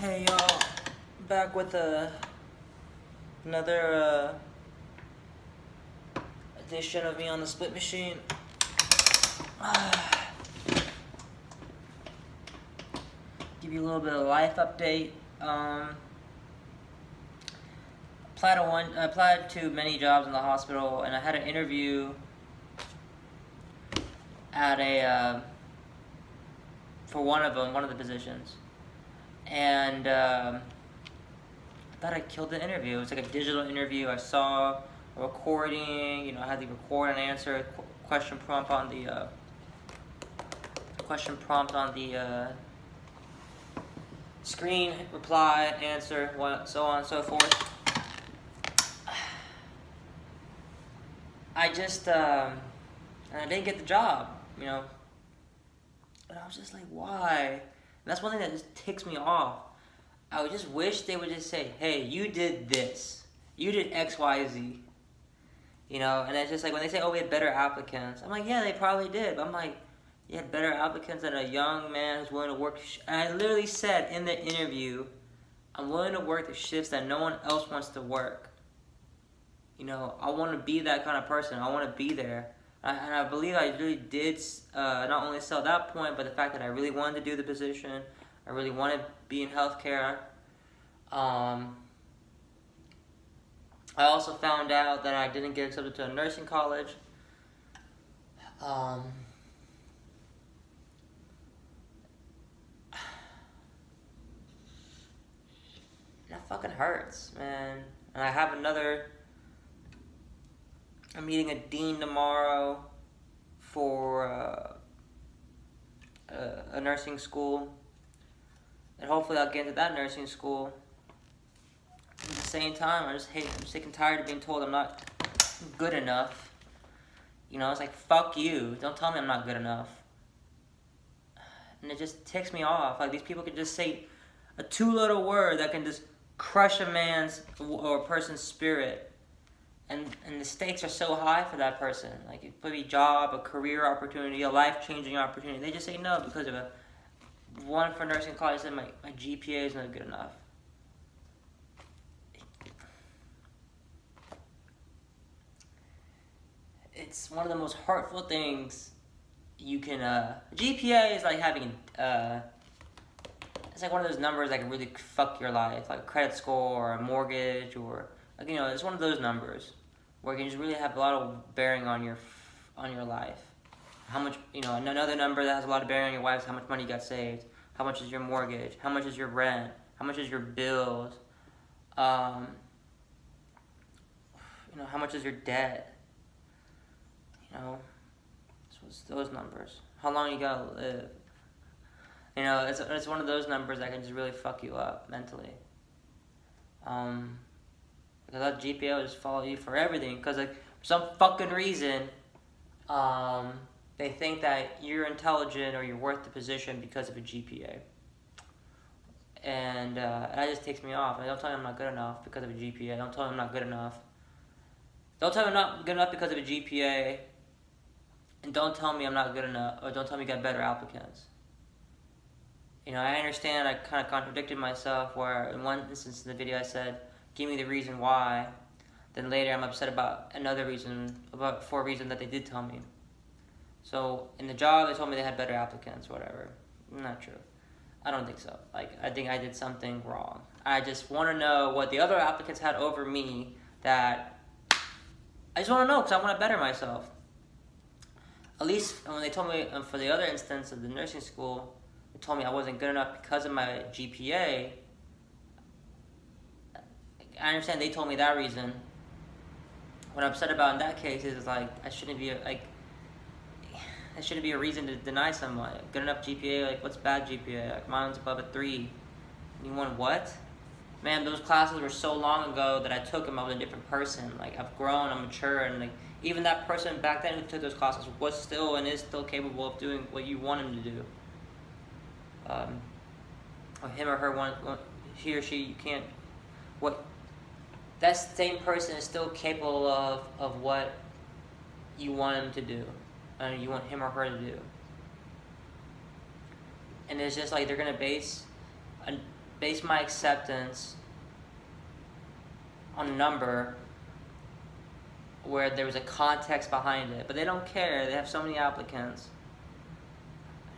Hey y'all, back with another edition of me on the split machine. Give you a little bit of life update. Applied to many jobs in the hospital, and I had an interview at for one of the positions, and I thought I killed the interview. It was like a digital interview. I saw a recording. I had to record and answer question prompt on the screen, reply, answer, so on and so forth. And I didn't get the job, and I was just like, why? And that's one thing that just ticks me off. I would just wish they would just say, hey, you did this. You did X, Y, Z. And it's just like when they say, oh, we had better applicants. I'm like, yeah, they probably did. But I'm like, you had better applicants than a young man who's willing to work. And I literally said in the interview, I'm willing to work the shifts that no one else wants to work. I want to be that kind of person. I want to be there. And I believe I really did not only sell that point, but the fact that I really wanted to do the position. I really wanted to be in healthcare. I also found out that I didn't get accepted to a nursing college. That fucking hurts, man. And I have I'm meeting a dean tomorrow for a nursing school. And hopefully I'll get into that nursing school. At the same time, I'm sick and tired of being told I'm not good enough. It's like, fuck you. Don't tell me I'm not good enough. And it just ticks me off. Like, these people can just say a two-letter word that can just crush a man's or a person's spirit. And the stakes are so high for that person. Like, it could be a job, a career opportunity, a life-changing opportunity. They just say no because of one for nursing college said my GPA is not good enough. It's one of the most hurtful things you can, GPA is like having, it's like one of those numbers that can really fuck your life, like a credit score or a mortgage or, it's one of those numbers where it can just really have a lot of bearing on your life. How much, another number that has a lot of bearing on your life is how much money you got saved, how much is your mortgage, how much is your rent, how much is your bills, how much is your debt. It's those numbers. How long you gotta live. It's one of those numbers that can just really fuck you up mentally. Because that GPA will just follow you for everything. Because for some fucking reason, they think that you're intelligent or you're worth the position because of a GPA. And that just takes me off. Don't tell me I'm not good enough because of a GPA. Don't tell me I'm not good enough. Don't tell me I'm not good enough because of a GPA. And don't tell me I'm not good enough, or don't tell me you got better applicants. I understand I kind of contradicted myself where in one instance in the video I said, give me the reason why. Then later I'm upset about another reason, for a reason that they did tell me. So in the job they told me they had better applicants, whatever. Not true. I don't think so. I think I did something wrong. I just want to know what the other applicants had over me that I just want to know because I want to better myself. At least when they told me for the other instance of the nursing school, they told me I wasn't good enough because of my GPA. I understand they told me that reason. What I'm upset about in that case is that shouldn't be a reason to deny someone. Good enough GPA, what's bad GPA? Mine's above a 3. You want what? Man, those classes were so long ago that I took them. I was a different person. I've grown, I'm mature, and even that person back then who took those classes was still and is still capable of doing what you want him to do. Or him or her he or she, you can't. That same person is still capable of what you want him to do, and you want him or her to do. And it's just they're gonna base base my acceptance on a number where there was a context behind it. But they don't care. They have so many applicants.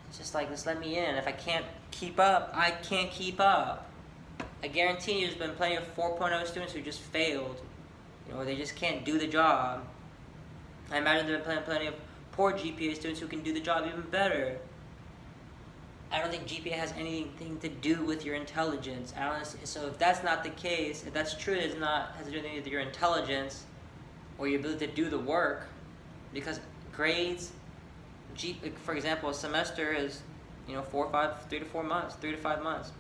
It's just like, just let me in. If I can't keep up, I can't keep up. I guarantee you there's been plenty of 4.0 students who just failed. Or they just can't do the job. I imagine there have been plenty of poor GPA students who can do the job even better. I don't think GPA has anything to do with your intelligence. So if that's not the case, if that's true, it has to do with your intelligence or your ability to do the work. Because grades, for example, a semester is 3 to 5 months,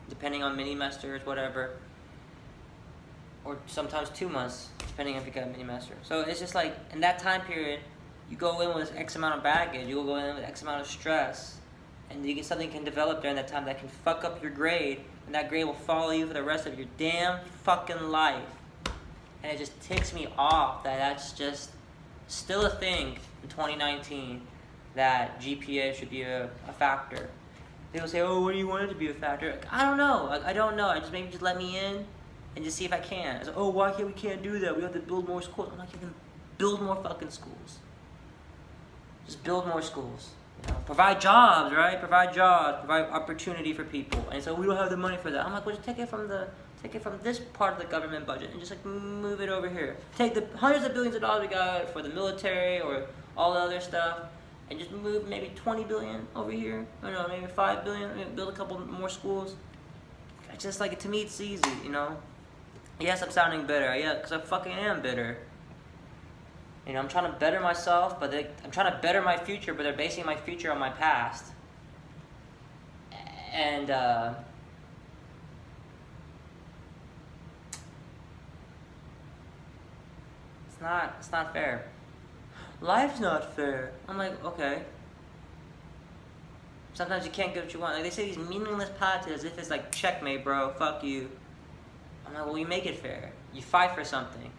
depending on mini semesters, whatever. Or sometimes 2 months, depending if you got a mini semester. So it's just like, in that time period, you go in with X amount of baggage, you go in with X amount of stress, and something can develop during that time that can fuck up your grade, and that grade will follow you for the rest of your damn fucking life. And it just ticks me off that that's just still a thing in 2019, that GPA should be a factor. People say, oh, what do you want it to be a factor? Like, I don't know. I don't know. Maybe just let me in and just see if I can. It's like, oh, why can't do that? We have to build more schools. I'm like, you can build more fucking schools. Just build more schools. Provide jobs, right? Provide opportunity for people. And so we don't have the money for that. I'm like, well, just take it from this part of the government budget and just like move it over here. Take the hundreds of billions of dollars we got for the military or all the other stuff, and just move maybe 20 billion over here. I don't know, maybe 5 billion. Maybe build a couple more schools. It's just like, to me, it's easy, Yes, I'm sounding bitter. Yeah, because I fucking am bitter. I'm trying to better myself, but I'm trying to better my future, but they're basing my future on my past. And it's not fair. Life's not fair. I'm like, okay. Sometimes you can't get what you want. Like, they say these meaningless politics as if it's like, checkmate, bro. Fuck you. I'm like, well, you make it fair. You fight for something.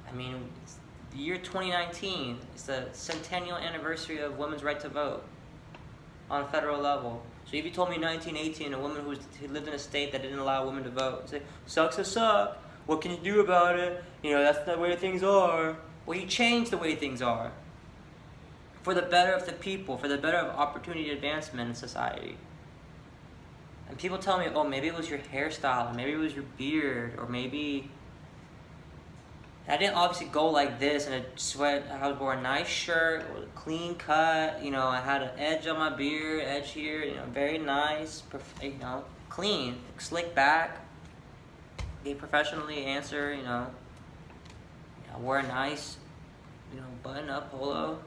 I mean, it's the year 2019. It's the centennial anniversary of women's right to vote on a federal level. So if you told me in 1918 a woman who lived in a state that didn't allow women to vote, you'd say, sucks to suck. What can you do about it? That's the way things are. Well, you change the way things are. For the better of the people, for the better of opportunity advancement in society. And people tell me, oh, maybe it was your hairstyle, or maybe it was your beard, or maybe... I didn't obviously go like this in a sweat. I wore a nice shirt, with a clean cut, I had an edge on my beard, edge here, very nice, clean, slick back. Gave professionally answer, I wore a nice, button-up polo.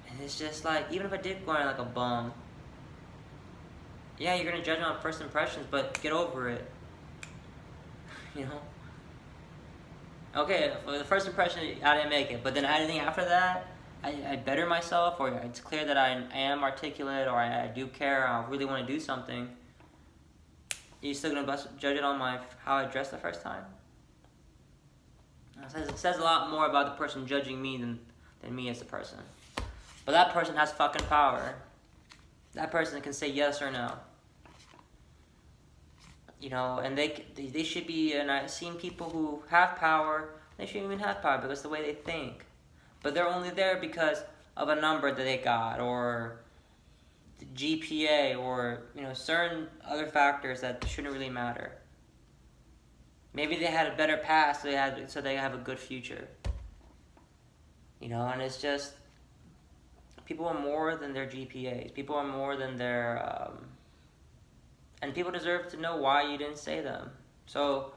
And it's just like, even if I did go in like a bum, yeah, you're going to judge me on first impressions, but get over it. Okay, for the first impression, I didn't make it. But then anything after that, I better myself, or it's clear that I am articulate, or I do care, I really want to do something. You're still going to judge it on how I dressed the first time? It says a lot more about the person judging me than me as a person. But that person has fucking power. That person can say yes or no. And they should be, and I've seen people who have power, they shouldn't even have power because of the way they think. But they're only there because of a number that they got, or the GPA, or, certain other factors that shouldn't really matter. Maybe they had a better past, so they have a good future. And it's just, people are more than their GPAs. People are more than their, and people deserve to know why you didn't say them. So,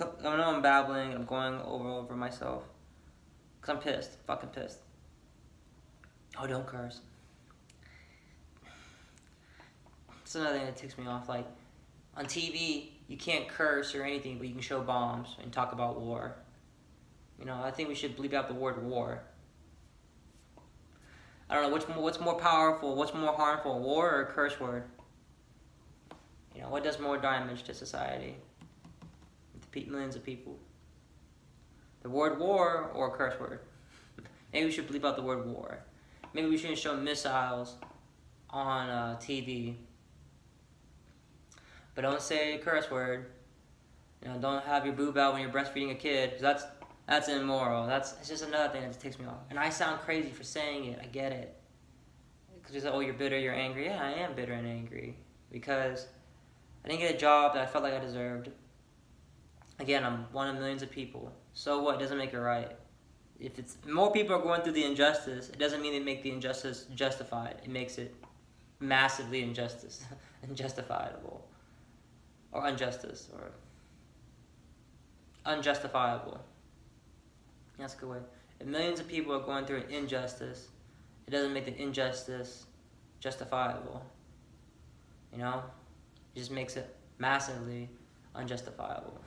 I know I'm babbling, I'm going over myself. Because I'm pissed, fucking pissed. Oh, don't curse. It's another thing that ticks me off, like, on TV, you can't curse or anything, but you can show bombs and talk about war. I think we should bleep out the word war. I don't know, what's more powerful, what's more harmful, war or a curse word? What does more damage to society? To millions of people? The word war or a curse word? Maybe we should bleep out the word war. Maybe we shouldn't show missiles on TV. but don't say a curse word. You know, don't have your boob out when you're breastfeeding a kid. 'Cause that's immoral. It's just another thing that just takes me off. And I sound crazy for saying it. I get it. Because you say, oh, you're bitter, you're angry. Yeah, I am bitter and angry. Because I didn't get a job that I felt like I deserved. Again, I'm one of millions of people. So what? It doesn't make it right. If it's more people are going through the injustice, it doesn't mean they make the injustice justified. It makes it massively unjustifiable. Or injustice. Or unjustifiable. That's a good way. If millions of people are going through an injustice, it doesn't make the injustice justifiable. You know? It just makes it massively unjustifiable.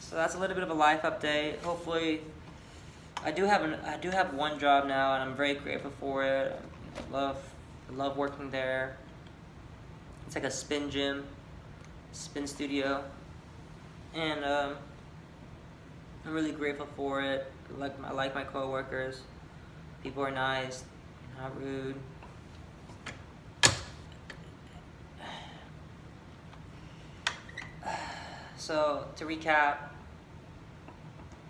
So that's a little bit of a life update. Hopefully, I do have one job now, and I'm very grateful for it. I love working there. It's like a spin gym, spin studio, and I'm really grateful for it. I like my coworkers. People are nice, not rude. So to recap,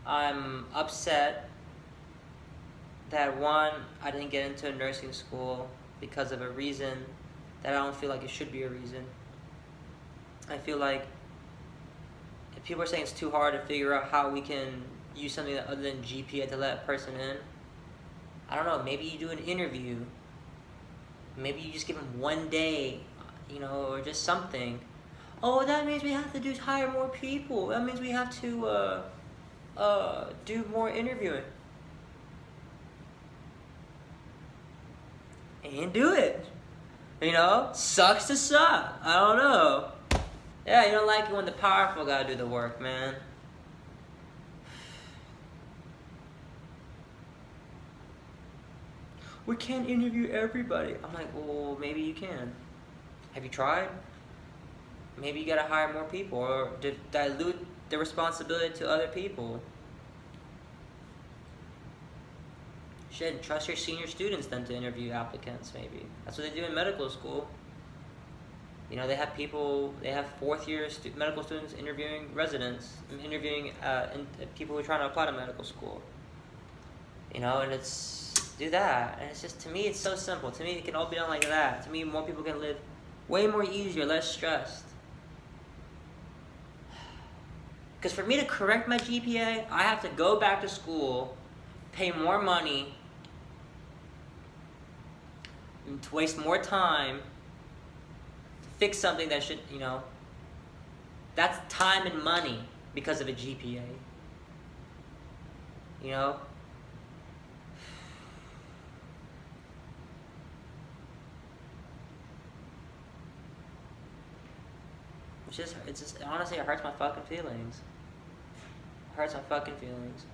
I'm upset that one, I didn't get into nursing school because of a reason that I don't feel like it should be a reason. I feel like if people are saying it's too hard to figure out how we can use something other than GPA to let a person in, I don't know, maybe you do an interview. Maybe you just give them 1 day, you know, or just something. Oh, that means we have to hire more people. That means we have to do more interviewing. And do it. You know? Sucks to suck. I don't know. Yeah, you don't like it when the powerful gotta do the work, man. We can't interview everybody. I'm like, well, maybe you can. Have you tried? Maybe you gotta hire more people or dilute the responsibility to other people. Should trust your senior students then to interview applicants, maybe. That's what they do in medical school. You know, they have fourth year medical students interviewing residents, interviewing people who are trying to apply to medical school. You know, and do that. And it's just, to me, it's so simple. To me, it can all be done like that. To me, more people can live way more easier, less stressed. Because for me to correct my GPA, I have to go back to school, pay more money, and to waste more time to fix something that should, you know, that's time and money because of a GPA. You know? Honestly, it hurts my fucking feelings. It hurts my fucking feelings.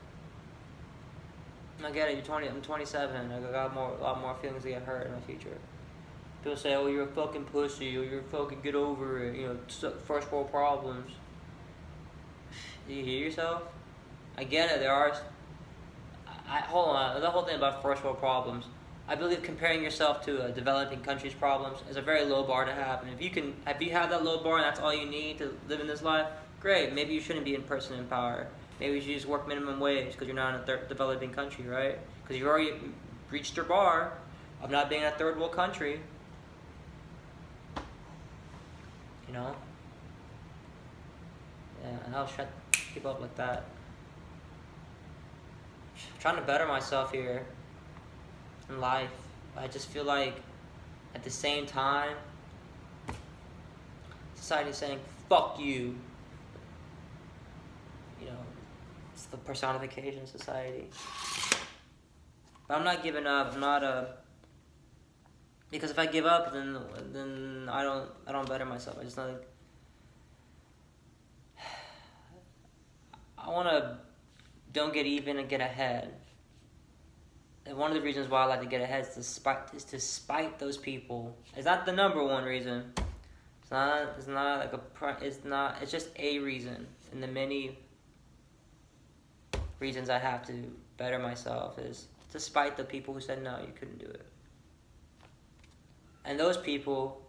I get it, I'm 27, I got a lot more feelings to get hurt in the future. People say, oh, you're a fucking pussy, or you're fucking get over it, you know, first world problems. Do you hear yourself? I get it, hold on, the whole thing about first world problems. I believe comparing yourself to a developing country's problems is a very low bar to have. And if you have that low bar and that's all you need to live in this life, great. Maybe you shouldn't be in person in power. Maybe you should just work minimum wage because you're not in a developing country, right? Because you've already reached your bar of not being in a third world country. You know? Yeah, and I'll shut people up like that. I'm trying to better myself here in life. I just feel like at the same time, society's saying, fuck you. You know, it's the personification of society. But I'm not giving up. I'm not because if I give up, then I don't better myself. I just like, I wanna don't get even and get ahead. And one of the reasons why I like to get ahead is to spite those people. It's not the number one reason. It's just a reason in the many reasons I have to better myself is to spite the people who said no, you couldn't do it. And those people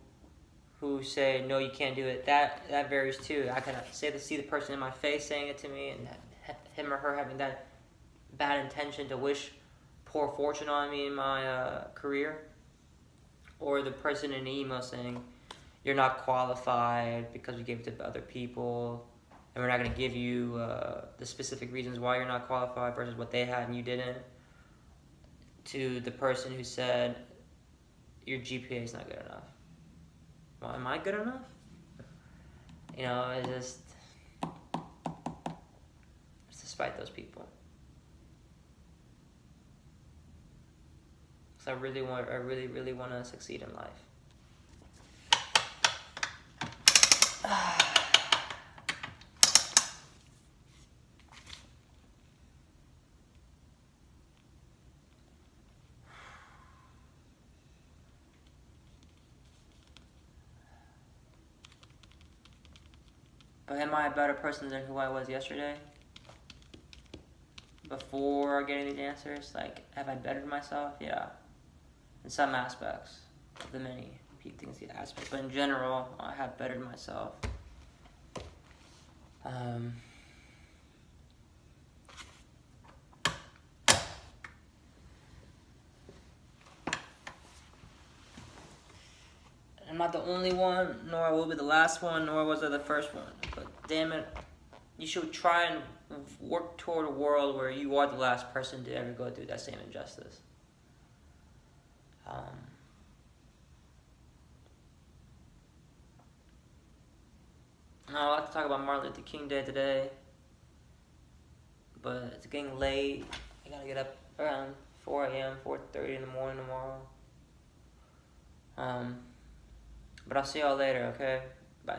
who say, no, you can't do it, that varies too. I can see the person in my face saying it to me, and him or her having that bad intention to wish poor fortune on me in my career. Or the person in the email saying, you're not qualified because we gave it to other people, and we're not going to give you the specific reasons why you're not qualified versus what they had and you didn't. To the person who said, your GPA is not good enough. Well, am I good enough? You know, it's just despite those people. So I really want to succeed in life. But am I a better person than who I was yesterday? Before getting these answers? Like, have I bettered myself? Yeah. In some aspects. The many things, the aspects. But in general, I have bettered myself. I'm not the only one, nor I will be the last one, nor was I the first one. But damn it, you should try and work toward a world where you are the last person to ever go through that same injustice. I'd like to talk about Martin Luther King Day today, but it's getting late. I gotta get up around 4 a.m., 4:30 in the morning tomorrow. But I'll see y'all later, okay? Bye.